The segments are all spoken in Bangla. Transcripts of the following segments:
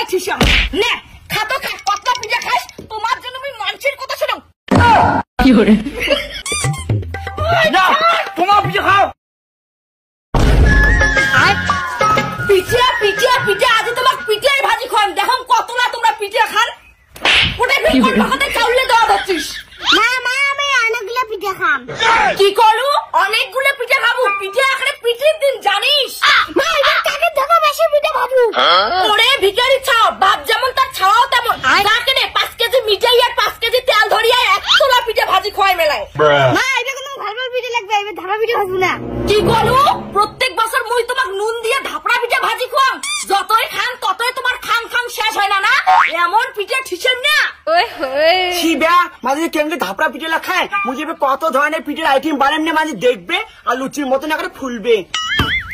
আছিস নে খাতো খা কতলা পিঠা খাস তোমার জন্য আমি মানুষের কথা শোনো কি করে না তোমার পিঠা খাও পিঠা পিঠা পিঠা আজ তোমার পিঠাই ভাজি খান দেখো কতলা তোমরা পিঠা খান ওটাই ভিতর ভাতে চাউলে দেওয়া হচ্ছিস মা মা আমি অনেকগুলো পিঠা খাম কি করু অনেকগুলো পিঠা খাবো পিঠা আখরে পিঠের দিন জানিস মা এবার কাকে দেখো বেশি পিঠা খাবো ওরে ভিখারি ছাও বাপ যেমন তার ছাওয়াও তেমন কাকে নে 5 কেজি মিঠাই আর 5 কেজি তেল ধরিয়া এক তোলা পিঠা ভাজি খোয়াই মেলায় মা এটা কোনো ভালো পিঠা লাগবে এবার ধাপা পিঠা খাবো না কি করু প্রত্যেক বছর মুই তোমাক নুন দিয়ে ধাপড়া পিঠা ভাজি খোয়াম যতই খান ততই তোমার খাং খাং শেষ হয় না না এমন পিঠা ঠিসেন না ওই হই শিবা মাঝে কেমনে ধাপড়া পিঠা লাখায় মুঝে কত ধরনের পিঠের আইটেম বানান না মাঝে দেখবে আর লুচির মতো না করে ফুলবে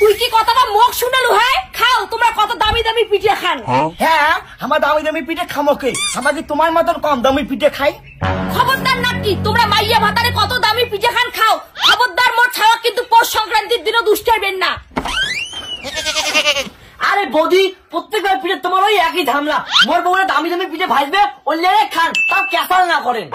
তুই কি কথাটা মুখ শুনালু হ্যাঁ খাও তোমরা কত দামি দামি পিঠা খান হ্যাঁ আমার দামি দামি পিঠে খামোকে আমাকে তোমার মতন কম দামি পিঠে খাই খবরদার নাকি তোমরা মাইয়া ভাতারে কত দামি পিঠা খান খাও খবরদার মোর ছাওয়া কিন্তু পৌষ সংক্রান্তির দিনও দুষ্ট হইবেন না আরে বৌদি প্রত্যেকবার পিঠে তোমার ওই একই ঝামলা মোর বউরে দামি দামি পিঠে ভাজবে ওলে খান তাও ক্যাসাল না করেন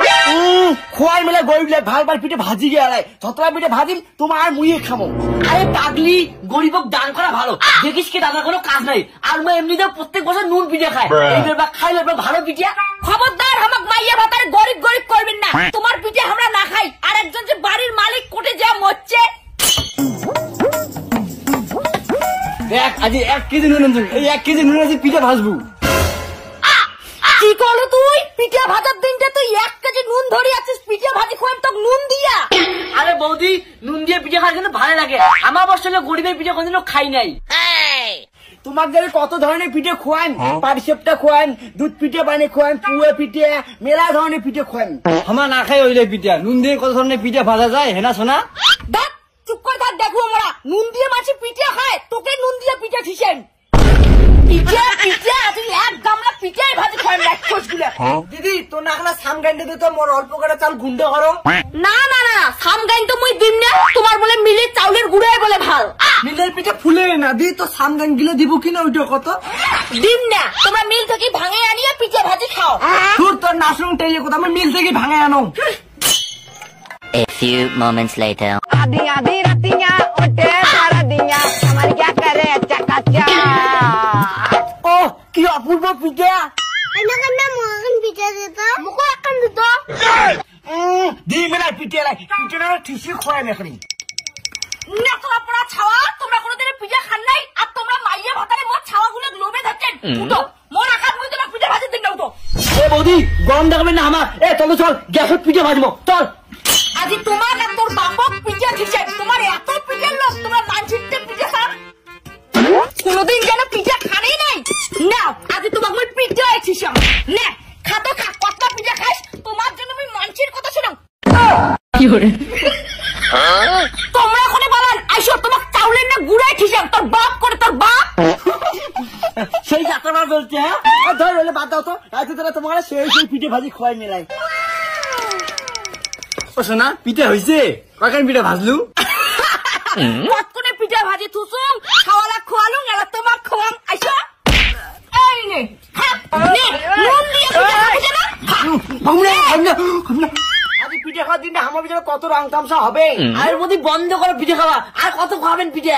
খোয়াই মেলে গরিব ভালবার পিঠে ভাজি গেলাই যতবার পিঠে ভাজি তোমার মুইয়ে খামো আরে পাগলি গরিবক দান করা ভালো দেখিস কি দাদার কোনো কাজ নাই আর মই এমনিতে প্রত্যেক বছর নুন পিঠে খায় এইবার বা খাইলে ভালো পিঠে খবরদার আমাক মাইয়া ভাতারে গরিব গরিব করবেন না তোমার পিঠে আমরা না খাই আর একজন যে বাড়ির মালিক কোটে যা মরছে দেখ আজ 1 কেজি নুন এই 1 কেজি নুন আছে পিঠা ভাজবো কি করলো তুই পিঠা ভাজার দিনটা তুই 1 কেজি নুন ধরে আছিস পিঠা ভাজি খোয়াম তো নুন দিয়া আরে বৌদি নুন দিয়ে পিঠা খাওয়ার জন্য ভালো লাগে আমার বছর গরিবের পিঠা কোনদিনও খাই নাই তোমার যাবে কত ধরনের পিঠে খোয়ান পাটিসাপটা খোয়ান দুধ পিঠে বানিয়ে খোয়ান পুয়া পিঠে মেলা ধরনের পিঠে খোয়ান আমার না খাই ওইলে পিঠা নুন দিয়ে কত ধরনের পিঠা ভাজা যায় হেনা সোনা দেখ চুপ করে থাক দেখো আমরা নুন দিয়ে মাছি পিঠা খায় তোকে নুন দিয়ে পিঠা ঠিসেন পিঠা পিঠা তুই এক গামলা পিঠাই ভাজি খায় এক কোষগুলো দিদি তো না খালা সাম গান্ডে দিত মোর অল্প করে চাল গুন্ডে করো না না না সাম গাইন তো মুই দিম না তোমার বলে মিলে চাউলের গুঁড়াই বলে ভাল মিলের পিঠে ফুলে না দি তো সাম গান গিলে দিব কিনা ওইটা কত দিম না তোমরা মিল থেকে ভাঙে আনিয়ে পিঠা ভাজি খাও তোর তোর নাসুং টেয়ে কথা আমি মিল থেকে ভাঙে আনো A few moments later. आधी आधी रतियाँ उठे सारा दिया हमारी क्या करे चकाचा ও কি অপূর্ব পিঠা এনাকে না মগন পিঠা দিত মুখো এখন দিত দি মেলা পিঠে লাই পিঠে না ঠিসি খোয়া মেখরি না তোমরা পড়া ছাওয়া তোমরা কোনোদিন পিঠা খান নাই আর তোমরা মাইয়া ভাতারে মোর ছাওয়াগুলো লোভে ধরছেন উঠো মোর আকার মুই তোমার পিঠা ভাজি দিন না উঠো এ বৌদি গরম দেখাবেন না আমার এ চলো চল গ্যাসের পিঠে ভাজবো চল আজি তোমার আর তোর বাপক পিঠা ঠিসে তোমার এত পিঠের লোক তোমরা মানছিতে পিঠা খান কোনোদিন যেন পিঠা খানেই নাই না আজি তোমাকে মই পিঠা আইছিস নে খাতো খা কতলা পিঠা খাস তোমার জন্য আমি মানছির কথা শুনাম কি করে তোমরা ওখানে বলেন আইসো তোমাক চাউলের না গুড়াই ঠিসাম তোর বাপ করে তোর বাপ সেই যাত্রা বলছে হ্যাঁ ধর হলে বাদ দাও তো আজকে তোরা তোমার সেই পিঠে ভাজি খোয়াই মেলাই ও সোনা পিঠে হয়েছে কয়খান পিঠে ভাজলু কতক্ষণে পিঠা ভাজি থুসুম খাওয়ালা খোয়ালুম এলা তোমার খোয়াম আইসো এই নে নে নুন দিয়ে পিঠা খাবি না আজ পিঠে খাওয়ার দিনটা আমার ভিতরে কত রং তামসা হবে আর মধ্যে বন্ধ করো পিঠে খাওয়া আর কত খাওয়াবেন পিঠে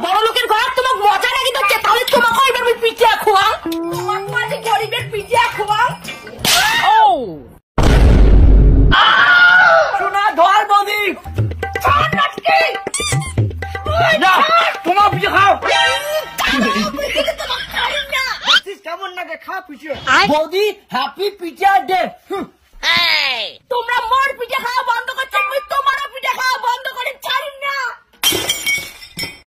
বড় লোকের ঘর তোমার মজা নাকি দিচ্ছে তাহলে তোমাকে এবার আমি পিঠা খোয়াম তোমার মাঝে গরিবের পিঠা খোয়াম ও সোনা ধর বৌদি ছাড় নাটকে না তোমার পিঠে খাও তোমার খাই না কেমন লাগে খা পিঠে বৌদি হ্যাপি পিঠে ডে